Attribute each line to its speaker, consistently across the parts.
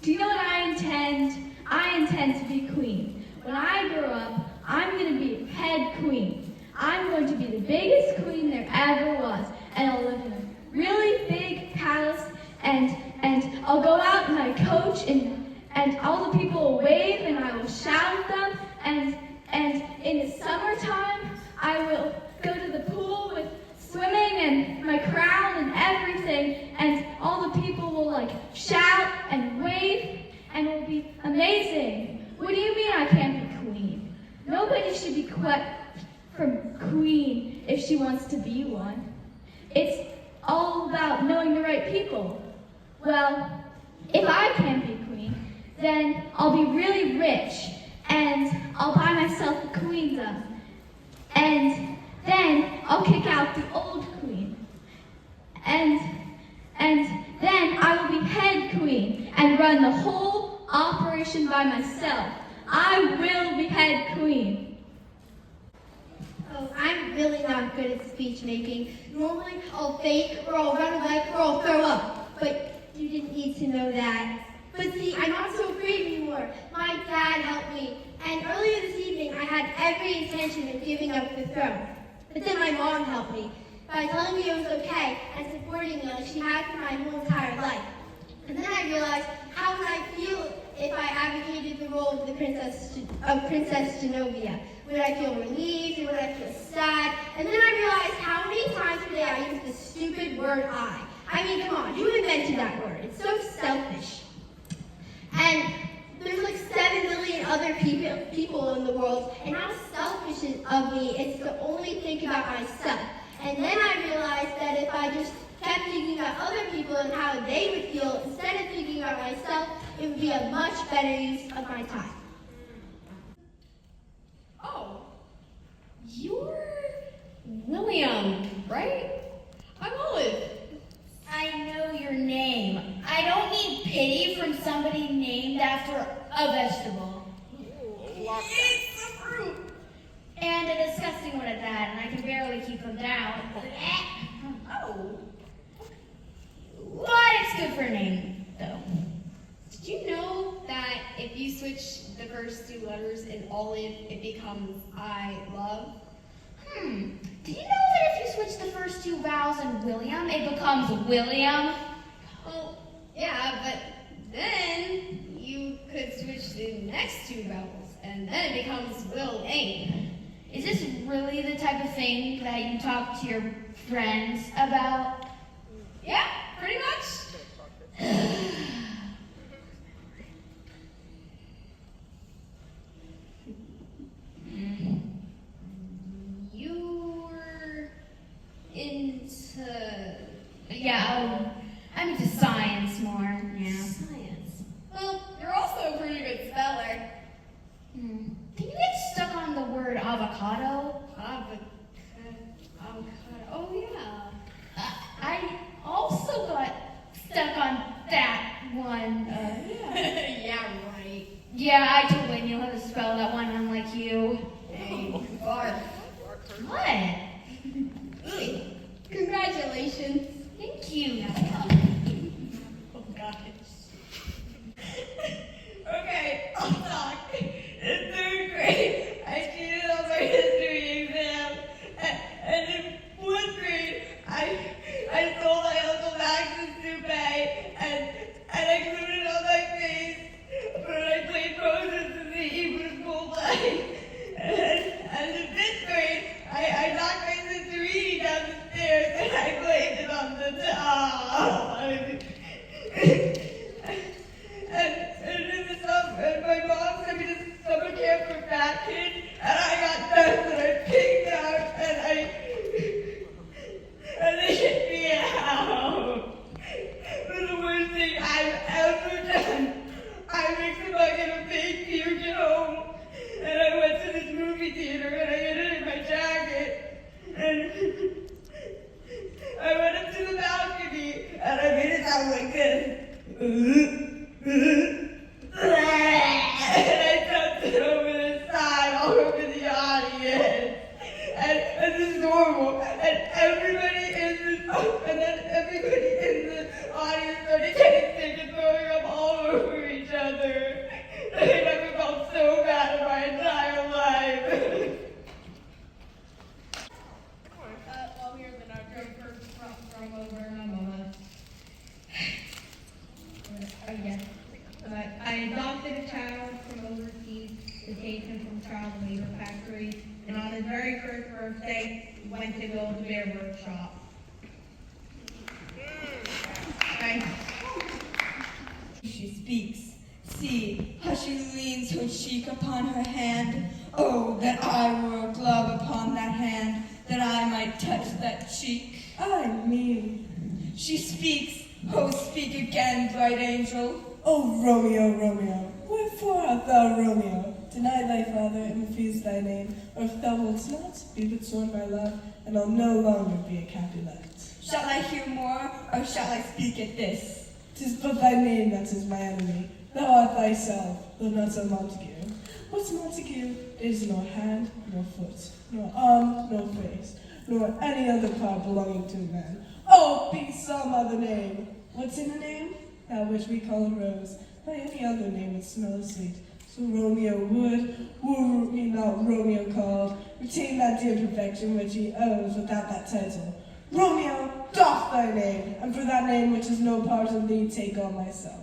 Speaker 1: Do you know what I intend? I intend to be queen. When I grow up, I'm going to be head queen. I'm going to be the biggest queen there ever was, and I'll live in a really big palace, and I'll go out and I coach, and all the people will wave, and I will shout at them, and in the summertime, I will go to the pool with swimming and my crown and everything, and all the people will like shout and wave, and it will be amazing. What do you mean I can't be queen? Nobody should be from queen if she wants to be one. It's all about knowing the right people. Well, if I can't be queen, then I'll be really rich, and I'll buy myself a queendom, and then I'll kick out the old queen, and then I will be head queen and run the whole operation by myself. I will be head queen.
Speaker 2: Oh, I'm really not good at speech making. Normally I'll fake, or I'll run away, or I'll throw up. But you didn't need to know that. But see, I'm not so afraid anymore. My dad helped me. And earlier this evening, I had every intention of giving up the throne. But then my mom helped me by telling me it was okay and supporting me like she had for my whole entire life. And then I realized, how would I feel if I advocated the role of the Princess Genovia? Would I feel relieved, or would I feel sad? And then I realized how many times per day I use the stupid word I. I mean, come on, who invented that word? It's so selfish. And there's like 7 billion other people in the world, and how selfish of me it's to only think about myself. And then I realized that if I just kept thinking about other people and how they would feel instead of thinking about myself, it would be a much better use of my time.
Speaker 3: Oh, you're William, right? I'm Olive.
Speaker 4: I know your name. I don't need pity from somebody named after a vegetable.
Speaker 3: It's a fruit.
Speaker 4: And a disgusting one at that, and I can barely keep them down.
Speaker 3: Oh.
Speaker 4: But it's good for a name, though.
Speaker 3: Did you know that if you switch the first 2 letters in Olive, it becomes I love?
Speaker 4: Did you know that if you switch the first 2 vowels in William, it becomes William?
Speaker 3: Well, yeah, but then you could switch the next 2 vowels, and then it becomes Will Ain.
Speaker 4: Is this really the type of thing that you talk to your friends about?
Speaker 3: Yeah, pretty much. You're into...
Speaker 4: Yeah, I'm into science more. Yeah.
Speaker 3: Science. Well, you're also a pretty good speller.
Speaker 4: Can you get stuck on the word avocado?
Speaker 3: Avocado. Oh, yeah.
Speaker 4: I also got stuck on that one.
Speaker 3: Yeah, right.
Speaker 4: Yeah, I totally knew how to spell that one, unlike you.
Speaker 3: Hey, Bart.
Speaker 4: What?
Speaker 3: Congratulations.
Speaker 4: Thank you.
Speaker 3: Oh, gosh. Okay, I'll talk. In 3rd grade, I cheated on my history exam. And in 4th grade, I stole my Uncle Max's toupee and I glued it on my face. But I played Moses in the evening school play. And in 5th grade, I knocked my sister Edie down the stairs and I blamed it on the top. And in the summer, and my mom sent me to summer camp for fat kids, and I got nuts and I picked out, and they kicked me out. It was the worst thing I've ever done. I mixed a bucket of fake puke at home, and I went to this movie theater, and I hid it in my jacket, and I went up to the balcony, and I made it sound like this. And I dumped it over the side, all over the audience. And this is normal. And everybody in the audience started getting sick and throwing up all over me. adopted a child from overseas to take him from child labor factory, and on his very first birthday, he went to build a bear workshop. Thanks.
Speaker 5: She speaks. See how she leans her cheek upon her hand. Oh, that I were a glove upon that hand, that I might touch that cheek. I mean. She speaks. Oh, speak again, bright angel.
Speaker 6: O Romeo, Romeo, wherefore art thou Romeo? Deny thy father and refuse thy name, or if thou wilt not, be but sworn by love, and I'll no longer be a Capulet.
Speaker 5: Shall I hear more, or shall I speak at this?
Speaker 6: 'Tis but thy name that is my enemy. Thou art thyself, though not a Montague. What's Montague? Is nor hand, nor foot, nor arm, nor face, nor any other part belonging to a man. Oh, be some other name. What's in a name? That which we call a rose. By any other name would smell as sweet. So Romeo were he not Romeo called, retain that dear perfection which he owes without that title. Romeo, doff thy name, and for that name which is no part of thee, take on myself.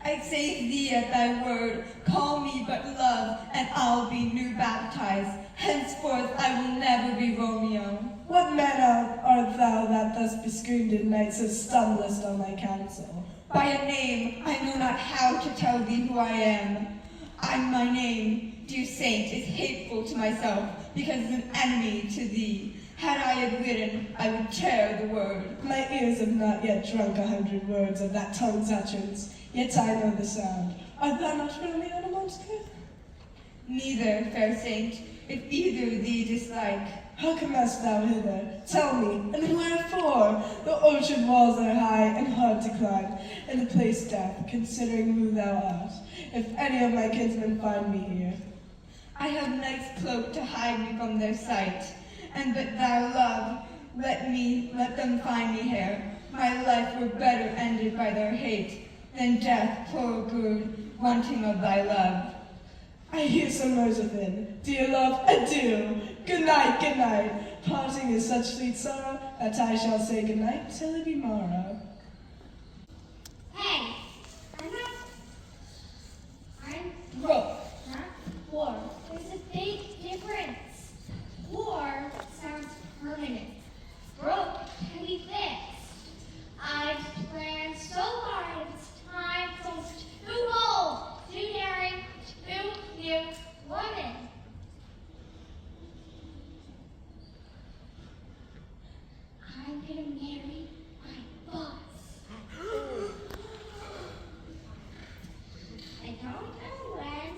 Speaker 5: I take thee at thy word, call me but love, and I'll be new baptized. Henceforth I will never be Romeo.
Speaker 6: What man art thou that thus bescreamed in night, so stumblest on thy counsel?
Speaker 5: By a name, I know not how to tell thee who I am. My name, dear saint, is hateful to myself, because it's an enemy to thee. Had I admitted, I would tear the word.
Speaker 6: My ears have not yet drunk 100 words of that tongue's utterance, yet I know the sound. Art thou not Romeo de Montague?
Speaker 5: Neither, fair saint, if either thee dislike.
Speaker 6: How comest thou hither? Tell me, and wherefore? The ocean walls are high and hard to climb, and the place death, considering who thou art. If any of my kinsmen find me here.
Speaker 5: I have night's cloak to hide me from their sight, and but thou love, let them find me here. My life were better ended by their hate, than death, poor good, wanting of thy love.
Speaker 6: I hear some noise within. Dear love, adieu. Good night, good night. Parting is such sweet sorrow that I shall say good night till it be morrow.
Speaker 2: Hey, I'm
Speaker 4: Broke.
Speaker 2: not war. There's a big difference. War sounds permanent. Broke can be fixed. I've planned so hard. It's time for too bold, too daring, too new woman. I'm gonna marry my boss. I don't know when.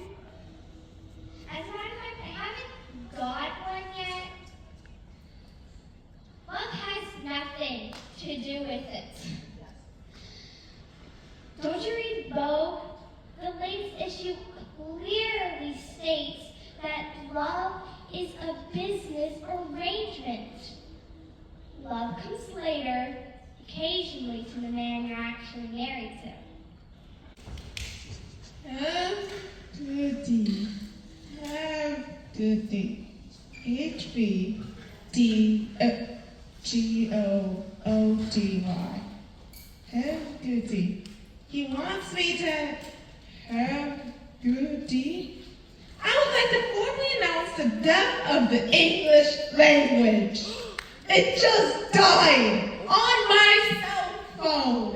Speaker 2: As a matter of fact, I haven't got one yet. Love has nothing to do with it. Don't you read Vogue? The latest issue clearly states that love is a business arrangement. Love comes later, occasionally to the man you're actually married to.
Speaker 7: Have goody. Have goody. H-B-D-G-O-O-D-Y. Have goody. He wants me to have goody. I would like to formally announce the death of the English language. It just died on my cell phone.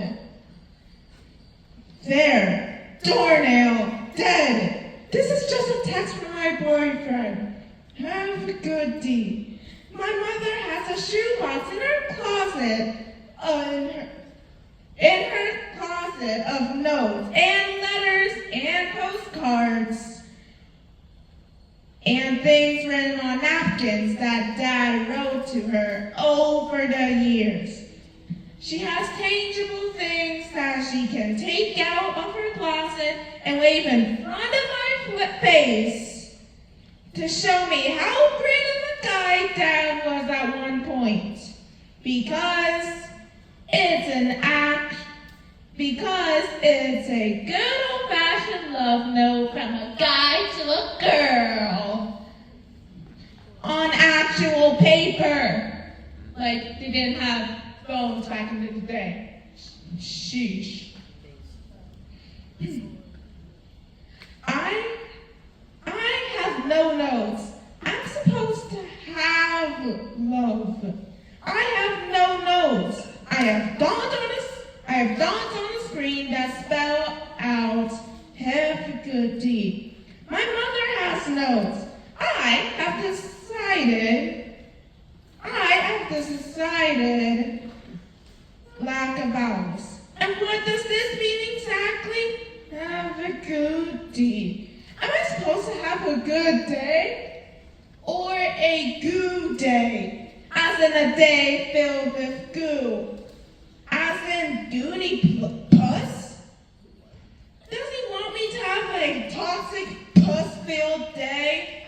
Speaker 7: There, doornail, dead. This is just a text from my boyfriend. Have a good day. My mother has a shoebox in her closet, of notes and letters and postcards and things written on napkins that Dad wrote to her over the years. She has tangible things that she can take out of her closet and wave in front of my face to show me how great of a guy Dad was at one point. Because it's a good old-fashioned love note from a guy to a girl. On actual paper. Like they didn't have phones back in the day. Sheesh. spell out have a good deed. My mother has notes. I have decided lack of vowels. And what does this mean exactly? Have a good deed. Am I supposed to have a good day? Or a goo day? As in a day filled with goo? As in goody puss? Does he want me to have a toxic puss-filled day?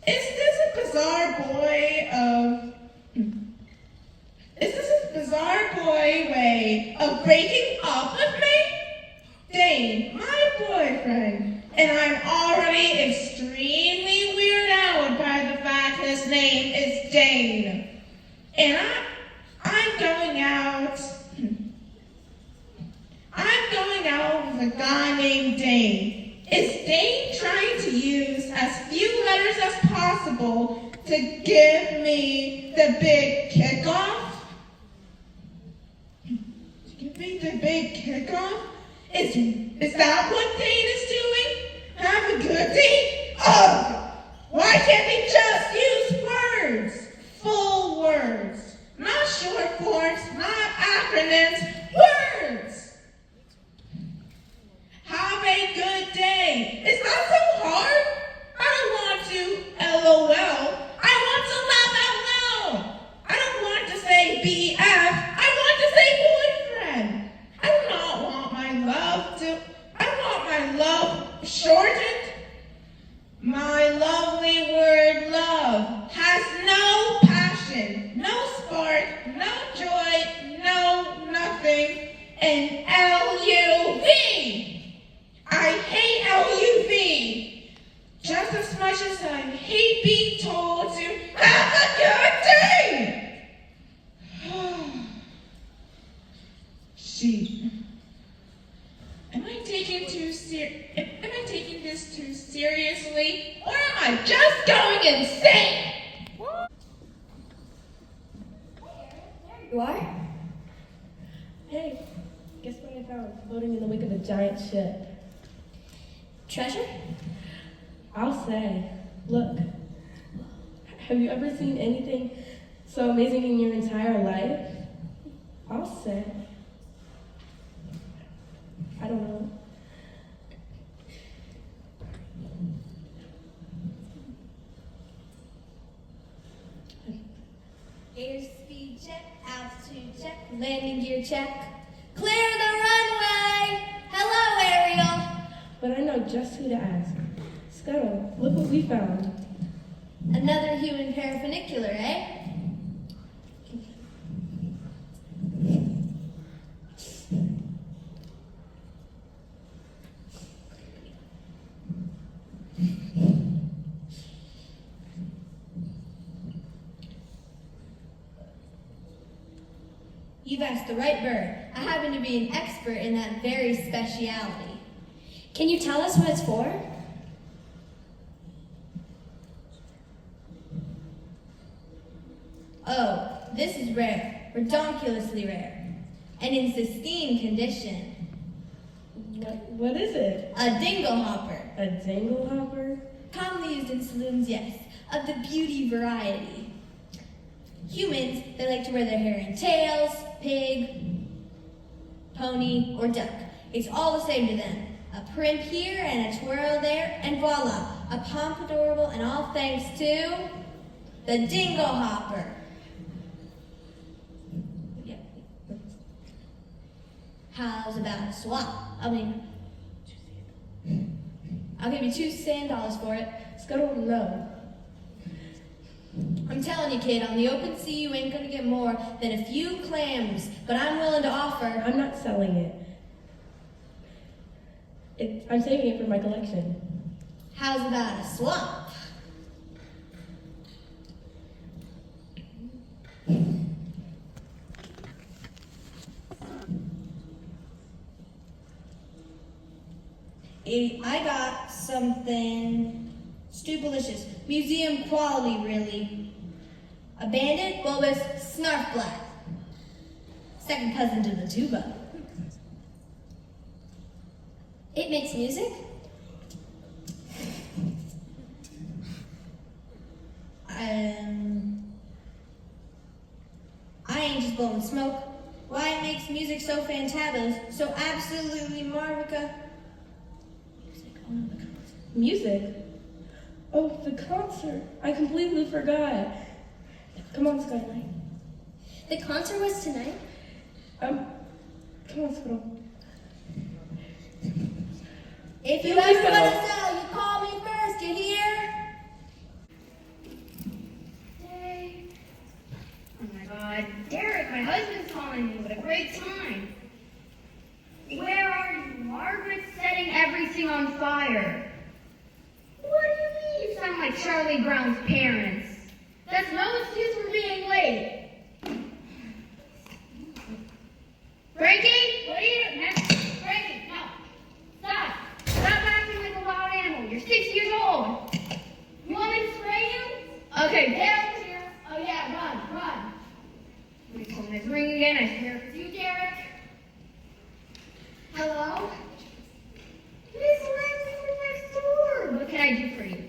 Speaker 7: Is this a bizarre way of breaking up with me? Dane, my boyfriend, and I'm already extremely weirded out by the fact his name is Dane. And I'm going out with a guy named Dane. Is Dane trying to use as few letters as possible to give me the big kickoff? Is that what Dane is doing? Have a good day? Ugh! Why can't we just use words? Full words. Not short forms, not acronyms. Words! Have a good day. Is that so hard? I don't want to LOL. I want to laugh out loud. I don't want to say BF. I want to say boyfriend. I do not want my love shortened. My lovely word love has no passion, no spark, no joy, no nothing, and LUV. I hate LUV just as much as I hate being told to have a good day. She. Am I taking this too seriously, or am I just going insane?
Speaker 8: There you are. Hey, guess what I found floating in the wake of a giant ship?
Speaker 4: Treasure?
Speaker 8: I'll say. Look. Have you ever seen anything so amazing in your entire life? I'll say. I don't know.
Speaker 2: Airspeed check, altitude check, landing gear check. Clear the runway! Hello, Ariel!
Speaker 8: But I know just who to ask. Scuttle, look what we found.
Speaker 2: Another human parafunicular, eh? You've asked the right bird. I happen to be an expert in that very speciality.
Speaker 4: Can you tell us what it's for?
Speaker 2: Oh, this is rare, redonkulously rare, and in pristine condition.
Speaker 8: What is it?
Speaker 2: A dingle hopper.
Speaker 8: A dingle hopper?
Speaker 2: Commonly used in saloons, yes, of the beauty variety. Humans, they like to wear their hair in tails, pig, pony, or duck. It's all the same to them. A primp here and a twirl there, and voila, a pompadourable, and all thanks to the dingle hopper. Yeah. How's about a swap? I'll give you $2 for it.
Speaker 8: Scuttle, no.
Speaker 2: I'm telling you, kid, on the open sea, you ain't gonna get more than a few clams, but I'm willing to offer.
Speaker 8: I'm not selling it. I'm saving it for my collection.
Speaker 2: How's about a swap? I got something stupelicious. Museum quality, really. A banded, bulbous, snarf black. Second cousin to the tuba. It makes music?
Speaker 3: I ain't just blowing smoke. Why it makes music so fantabulous, so absolutely marvica.
Speaker 8: Music? Oh, the concert. I completely forgot. Come on, Skyline.
Speaker 2: The concert was tonight?
Speaker 8: Come on, Squirrel.
Speaker 3: If you
Speaker 8: Here we
Speaker 3: ever
Speaker 8: go.
Speaker 3: want to sell, you call me first, you hear?
Speaker 4: Oh my God, Derek, my husband's calling me. What a great time. Where are you? Margaret's setting everything on fire. What do you mean you sound like Charlie Brown's parents? That's no excuse for being late. Frankie, what are you doing? Frankie, no. Stop. Stop acting like a wild animal. You're 6 years old. You want me to spray you? Okay, Derek's here. Oh yeah, run. Let me phone this ring again. I swear it's you, Derek. Hello? Miss Lindsay, we're next door. What can I do for you?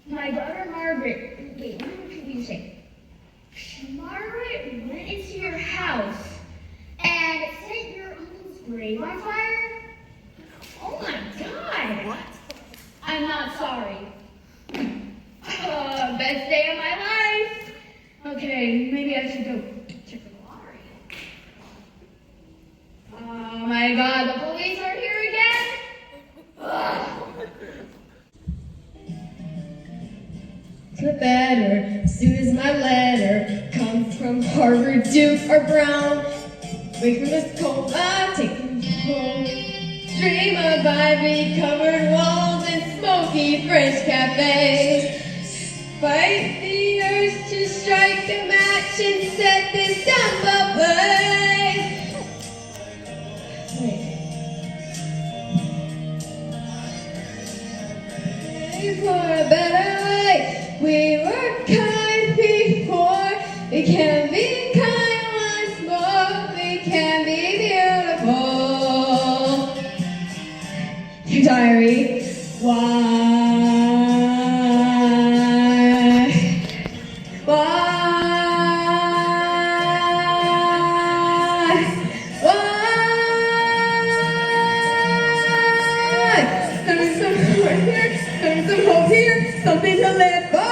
Speaker 4: My daughter Margaret. Wait, what did you say? Margaret went into your house and set your uncle's grave on fire? Oh my God! What? I'm not sorry. Best day of my life. Okay, maybe I should go check the lottery. Oh my God, the police are here again? Ugh.
Speaker 2: The better, as soon as my letter comes from Harvard, Duke, or Brown. Wake from this coma, take me home. Dream of ivy-covered walls and smoky French cafes. Fight the urge to strike a match and set this dumb ablaze. For a better life, we were kind before. We can be kind once more. We can be beautiful. Your diary. Why? Some hope here, something to live for.